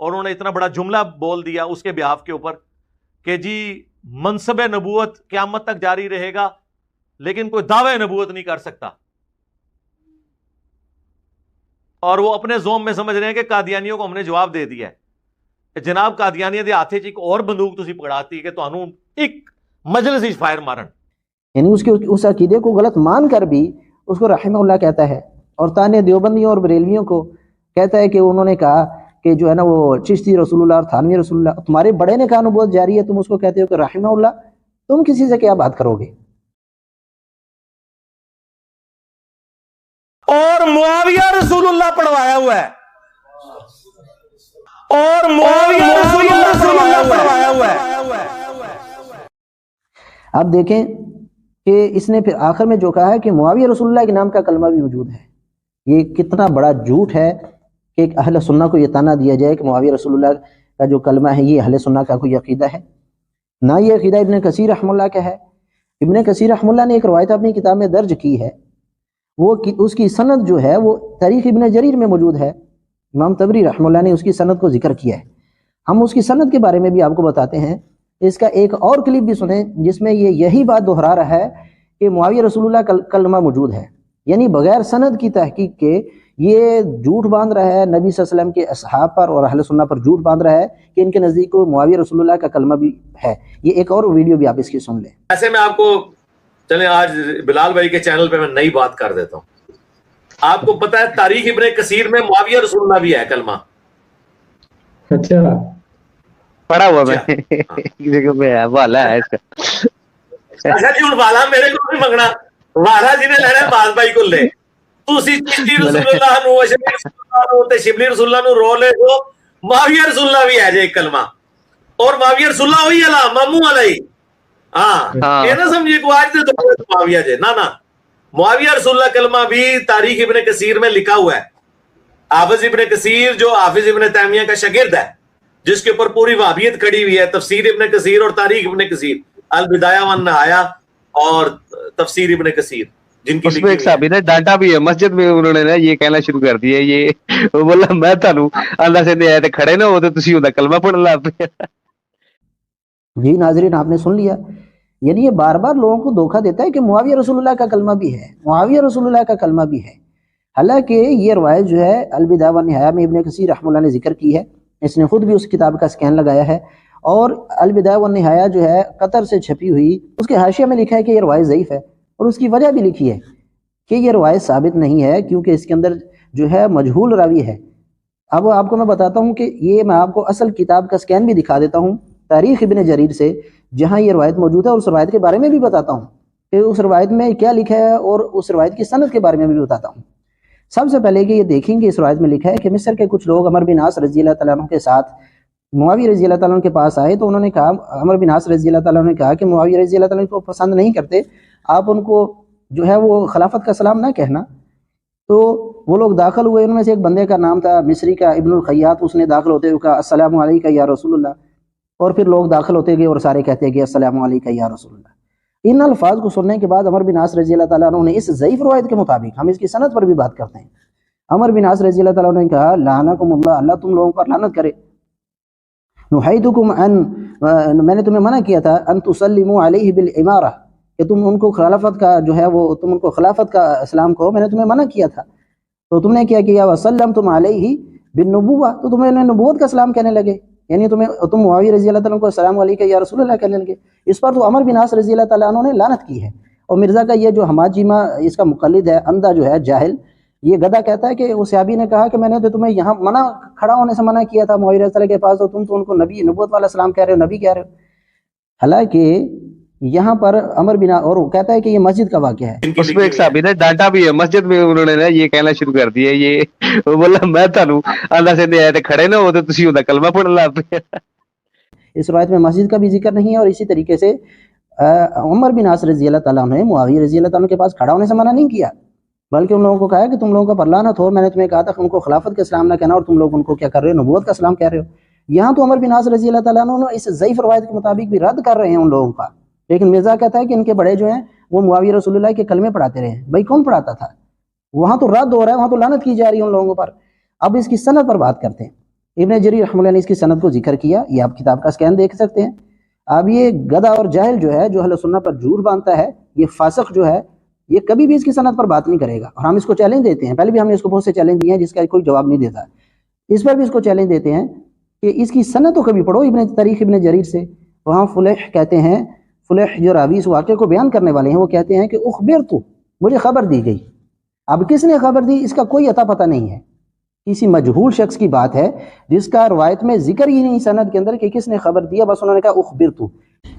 اور انہوں نے اتنا بڑا جملہ بول دیا اس کے بیاف کے اوپر کہ جی منصب نبوت قیامت تک جاری رہے گا لیکن کوئی دعوی نبوت نہیں کر سکتا، اور وہ اپنے زوم میں سمجھ رہے ہیں کہ قادیانیوں کو ہم نے جواب دے دیا ہے۔ جناب قادیانیت دے ہاتھے ایک اور بندوق تسی پکڑاتی کہ تانوں ایک مجلس ہی فائر مارن، یعنی اس عقیدے کو غلط مان کر بھی اس کو رحمہ اللہ کہتا ہے، اور تانے دیوبندیوں اور بریلویوں کو کہتا ہے کہ انہوں نے کہا کہ جو ہے نا وہ چشتی رسول اللہ اور تھانوی رسول اللہ، تمہارے بڑے نے کہا نبوت جاری ہے، تم اس کو کہتے ہو کہ رحمہ اللہ، تم کسی سے کیا بات کرو گے؟ اور معاویہ رسول اللہ پڑھوایا ہوا ہے، اور معاویہ رسول اللہ پڑھوایا ہوا ہے۔ آپ دیکھیں کہ اس نے پھر آخر میں جو کہا ہے کہ معاویہ رسول اللہ کے نام کا کلمہ بھی موجود ہے، یہ کتنا بڑا جھوٹ ہے کہ ایک اہل سنہ کو یہ تانا دیا جائے کہ معاویہ رسول اللہ کا جو کلمہ ہے یہ اہل سنہ کا کوئی عقیدہ ہے۔ نہ یہ عقیدہ ابن کثیر رحمہ اللہ کا ہے۔ ابن کثیر رحمہ اللہ نے ایک روایت اپنی کتاب میں درج کی ہے، وہ اس کی سند جو ہے وہ تاریخ ابن جریر میں موجود ہے، امام طبری رحمہ اللہ نے اس کی سند کو ذکر کیا ہے۔ ہم اس کی سند کے بارے میں بھی آپ کو بتاتے ہیں، اس کا ایک اور کلپ بھی سنیں جس میں یہ یہی بات دہرا رہا ہے کہ معاویہ رسول اللہ کا کلمہ موجود ہے، یعنی بغیر سند کی تحقیق کے یہ جھوٹ باندھ رہا ہے نبی صلی اللہ علیہ وسلم کے اصحاب پر اور اہل سنہ پر جھوٹ باندھ رہا ہے کہ ان کے نزدیک معاویہ رسول اللہ کا کلمہ بھی ہے۔ یہ ایک اور ویڈیو بھی آپ اس کی سن لیں۔ ایسے میں آپ کو چلیں آج بلال بھائی کے چینل پہ میں نئی بات کر دیتا ہوں۔ آپ کو پتا ہے تاریخ ابن کثیر میں معاویہ رسول اللہ بھی ہے کلمہ، اچھا پڑھا ہوا میں جگہ پہ ہے، والا ہے اس کا۔ اچھا جی ہوں والا میرے کو نہیں منگنا، والا جی نے لینا باز بھائی کو لے، تسی چشتی رسول اللہ نو شبلی رسول اللہ نو تے شبلی رسول اللہ نو رو لے ہو، معاویہ رسول اللہ بھی ہے جے ایک کلمہ، اور معاویہ رسول اللہ ہوئی علا مامو علی، ہاں یہ نہ سمجھے کو آج دے تو معاویہ جے، نہ معاویہ رسول اللہ کلمہ بھی تاریخ ابن کثیر میں لکھا ہوا ہے۔ حافظ ابن کثیر جو حافظ ابن تیمیہ کا شاگرد ہے، جس کے اوپر پوری وہابیت کھڑی ہوئی ہے، تفسیر ابن کثیر اور تاریخ ابن کثیر، البدایہ والنہایہ اور تفسیر ابن کثیر، جن کی اس میں ایک صحابی نے ڈانٹا بھی ہے مسجد میں، انہوں نے یہ کہنا شروع کر دیا، یہ وہ بولا میں تانوں اللہ سے دے آئے تے کھڑے نہ ہو تے تسی اوندا کلمہ پڑھن لگ پے۔ جی ناظرین آپ نے سن لیا، یعنی یہ بار بار لوگوں کو دھوکہ دیتا ہے کہ معاویہ رسول اللہ کا کلمہ بھی ہے، معاویہ رسول اللہ کا کلمہ بھی ہے، حالانکہ یہ روایت جو ہے البدایہ والنہایہ میں ابن کثیر رحمہ اللہ نے ذکر کی ہے، اس نے خود بھی اس کتاب کا سکین لگایا ہے، اور البدایہ والنہایہ جو ہے قطر سے چھپی ہوئی، اس کے حاشیہ میں لکھا ہے کہ یہ روایت ضعیف ہے، اور اس کی وجہ بھی لکھی ہے کہ یہ روایت ثابت نہیں ہے کیونکہ اس کے اندر جو ہے مجہول راوی ہے۔ اب آپ کو میں بتاتا ہوں کہ یہ میں آپ کو اصل کتاب کا سکین بھی دکھا دیتا ہوں تاریخ ابن جریر سے، جہاں یہ روایت موجود ہے، اور اس روایت کے بارے میں بھی بتاتا ہوں کہ اس روایت میں کیا لکھا ہے، اور اس روایت کی سند کے بارے میں بھی بتاتا ہوں۔ سب سے پہلے کہ یہ دیکھیں کہ اس روایت میں لکھا ہے کہ مصر کے کچھ لوگ عمر بن عاص رضی اللہ تعالیٰ عنہ کے ساتھ معاویہ رضی اللہ تعالیٰ عنہ کے پاس آئے، تو انہوں نے کہا، عمر بن عاص رضی اللہ تعالیٰ عنہ نے کہا کہ معاویہ رضی اللہ تعالیٰ عنہ کو پسند نہیں کرتے، آپ ان کو جو ہے وہ خلافت کا سلام نہ کہنا۔ تو وہ لوگ داخل ہوئے، ان میں سے ایک بندے کا نام تھا مصری کا ابن الخیاط، اس نے داخل ہوتے ہوئے کہا السلام علیکہ یا رسول اللہ، اور پھر لوگ داخل ہوتے گئے اور سارے کہتے گئے السلام علیکہ یا رسول اللہ۔ ان الفاظ کو سننے کے بعد عمر بن عاص رضی اللہ تعالیٰ عنہ نے اس ضعیف روایت کے مطابق، ہم اس کی سند پر بھی بات کرتے ہیں، عمر بن عاص رضی اللہ تعالیٰ عنہ نے کہا لعنکم اللہ، اللہ تم لوگوں پر لعنت کرے، نحیدکم ان، میں نے تمہیں منع کیا تھا ان تسلموا علیہ بالامارہ، کہ تم ان کو خلافت کا جو ہے وہ تم ان کو خلافت کا اسلام کہو، میں نے تمہیں منع کیا تھا، تو تم نے کیا کیا وسلمتم علیہ بالنبوہ، تو تمہیں نبوت کا اسلام کہنے لگے، یعنی تم معاویہ رضی اللہ تعالیٰ عنہ کو السلام علیکہ یا رسول اللہ کہنے لگے۔ اس پر تو عمر بن عاص رضی اللہ تعالیٰ عنہ نے لعنت کی ہے، اور مرزا کا یہ جو حماد جیمہ اس کا مقلد ہے، اندھا جو ہے جاہل، یہ گدھا کہتا ہے کہ اس صحابی نے کہا کہ میں نے تو تمہیں یہاں کھڑا ہونے سے منع کیا تھا معاویہ رضی اللہ کے پاس، تو تم تو ان کو نبی نبوت والا سلام کہہ رہے ہو، نبی کہہ رہے ہو۔ حالانکہ یہاں پر عمر بن، اور وہ کہتا ہے کہ یہ مسجد کا واقعہ ہے۔ اس میں ایک صحابی نے ڈانٹا بھی ہے مسجد میں، انہوں نے یہ کہنا شروع کر دیا، یہ وہ بولا میں تانوں اللہ سے دے آئے تے کھڑے نہ ہو تے تسی اوندا کلمہ پڑھن لگ پے۔ اس روایت میں مسجد کا بھی ذکر نہیں ہے، اور اسی طریقے سے عمر بن عاص رضی اللہ تعالیٰ عنہ نے معاویہ رضی اللہ تعالیٰ عنہ کے پاس کھڑا ہونے سے منع نہیں کیا، بلکہ ان لوگوں کو کہا کہ تم لوگوں کا پر لعنت ہو، میں نے تمہیں کہا تھا کہ ان کو خلافت کا اسلام نہ کہنا، اور تم لوگ ان کو کیا کر رہے ہو، نبوت کا اسلام کہہ رہے ہو۔ یہاں تو عمر بن عاص رضی اللہ تعالیٰ عنہ اس ضعیف روایت کے مطابق بھی رد کر رہے ہیں ان لوگوں کا، لیکن مرزا کہتا ہے کہ ان کے بڑے جو ہیں وہ معاویہ رسول اللہ کے کلمے پڑھاتے رہے۔ بھائی کون پڑھاتا تھا؟ وہاں تو رد ہو رہا ہے، وہاں تو لعنت کی جا رہی ہے ان لوگوں پر۔ اب اس کی سند پر بات کرتے ہیں ابن جریر رحمہ اللہ نے اس کی سند کو ذکر کیا، یہ آپ کتاب کا سکین دیکھ سکتے ہیں۔ اب یہ گدھا اور جاہل جو ہے، جو اہل سنہ پر جھوٹ باندھتا ہے، یہ فاسق جو ہے، یہ کبھی بھی اس کی سند پر بات نہیں کرے گا، اور ہم اس کو چیلنج دیتے ہیں، پہلے بھی ہم نے اس کو بہت سے چیلنج دیے ہیں جس کا کوئی جواب نہیں دیتا، اس پر بھی اس کو چیلنج دیتے ہیں کہ اس کی سند تو کبھی پڑھو تاریخ ابن جریر سے۔ وہاں فلیح کہتے ہیں، فلیح جو راوی اس واقعے کو بیان کرنے والے ہیں، وہ کہتے ہیں کہ اخبرت، مجھے خبر دی گئی۔ اب کس نے خبر دی اس کا کوئی عطا پتہ نہیں ہے، کسی مجہول شخص کی بات ہے جس کا روایت میں ذکر ہی نہیں سند کے اندر کہ کس نے خبر دیا، بس انہوں نے کہا اخبرت۔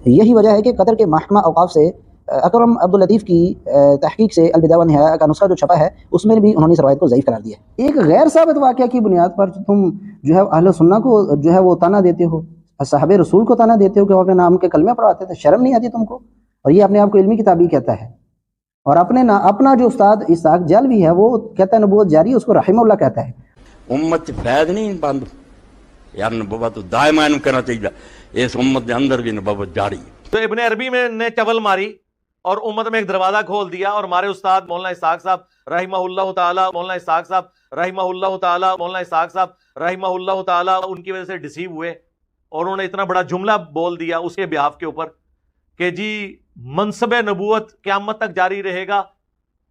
یہی وجہ ہے کہ قطر کے محکمہ اوقاف سے اکرم عبداللطیف کی تحقیق سے البدایہ والنہایہ کا نسخہ جو چھپا ہے اس میں بھی انہوں نے اس روایت کو ضعیف قرار دیا۔ ایک غیر ثابت واقعہ کی بنیاد پر تم جو ہے اہل سنہ کو جو ہے وہ طعنہ دیتے ہو، صحابہ رسول کو طعنہ دیتے ہو کہ وہ اپنے نام کے کلمے پڑھاتے تھے، شرم نہیں آتی تم کو؟ اور یہ اپنے آپ کو علمی کتابی کہتا ہے، اور اپنا جو استاد اسحاق جلوی ہے وہ کہتا ہے نبوت جاری، اس کو رحمہ اللہ کہتا ہے۔ امت فیض نہیں بند یار، نبوت دائما کرنا چاہیے، اس امت کے اندر بھی نبوت جاری۔ تو ابن عربی میں نے چول ماری اور امت میں ایک دروازہ کھول دیا، اور ہمارے استاد مولانا اسحاق صاحب رحمہ اللہ تعالی، مولانا اسحاق صاحب رحمہ اللہ تعالی، مولانا اسحاق صاحب رحمہ اللہ تعالی ان کی وجہ سے ڈسیو ہوئے، اور انہوں نے اتنا بڑا جملہ بول دیا اس کے بیہاف کے اوپر کہ جی منصب نبوت قیامت تک جاری رہے گا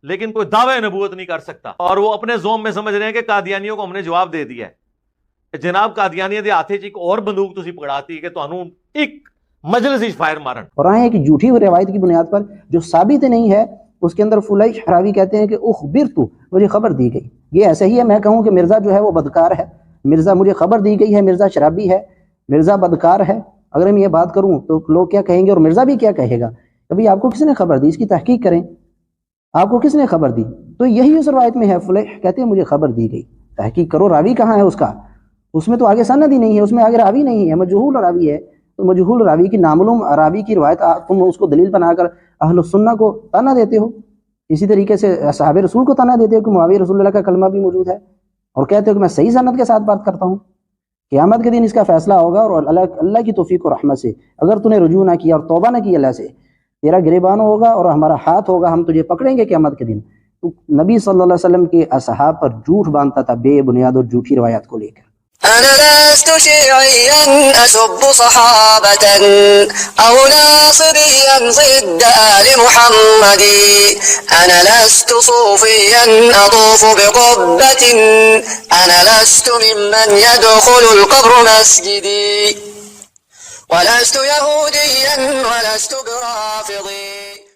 لیکن کوئی دعوی نبوت نہیں کر سکتا، اور وہ اپنے زوم میں سمجھ رہے ہیں کہ قادیانیوں کو ہم نے جواب دے دیا ہے۔ جناب قادیانیوں دے ہاتھے 'چ ایک اور بندوق تسی پکڑاتی کہ تانوں ایک مجلس ہی فائر مارن، اور آئیں ایک جھوٹی روایت کی بنیاد پر جو ثابت نہیں ہے، اس کے اندر فلیح راوی کہتے ہیں کہ اخبرت، مجھے خبر دی گئی۔ یہ ایسے ہی ہے میں کہوں کہ مرزا جو ہے وہ بدکار ہے، مرزا مجھے خبر دی گئی ہے، مرزا شرابی ہے، مرزا بدکار ہے، اگر میں یہ بات کروں تو لوگ کیا کہیں گے اور مرزا بھی کیا کہے گا؟ کبھی آپ کو کس نے خبر دی؟ اس کی تحقیق کریں، آپ کو کس نے خبر دی؟ تو یہی اس روایت میں ہے، فلیح کہتے ہیں مجھے خبر دی گئی، تحقیق کرو راوی کہاں ہے اس کا، اس میں تو آگے سند ہی نہیں ہے، اس میں آگے راوی نہیں ہے، مجہول راوی ہے۔ تو مجہول راوی کی نامعلوم راوی کی روایت تم اس کو دلیل بنا کر اہل السنہ کو طعنہ دیتے ہو، اسی طریقے سے صحابہ رسول کو طعنہ دیتے ہو کہ معاویہ رسول اللہ کا کلمہ بھی موجود ہے، اور کہتے ہو کہ میں صحیح سند کے ساتھ بات کرتا ہوں۔ قیامت کے دن اس کا فیصلہ ہوگا، اور اللہ کی توفیق و رحمت سے اگر تو نے رجوع نہ کیا اور توبہ نہ کی اللہ سے، تیرا گریبان ہوگا اور ہمارا ہاتھ ہوگا، ہم تجھے پکڑیں گے قیامت کے دن۔ تو نبی صلی اللہ علیہ وسلم کے اصحاب پر جھوٹ باندھتا تھا بے بنیاد اور جھوٹی روایات کو لے کر۔ أنا لست شيعيا أسب صحابة أو ناصريا ضد آل محمد، أنا لست صوفيا أطوف بقبة، أنا لست ممن يدخل القبر مسجدي، ولست يهوديا ولست برافضي.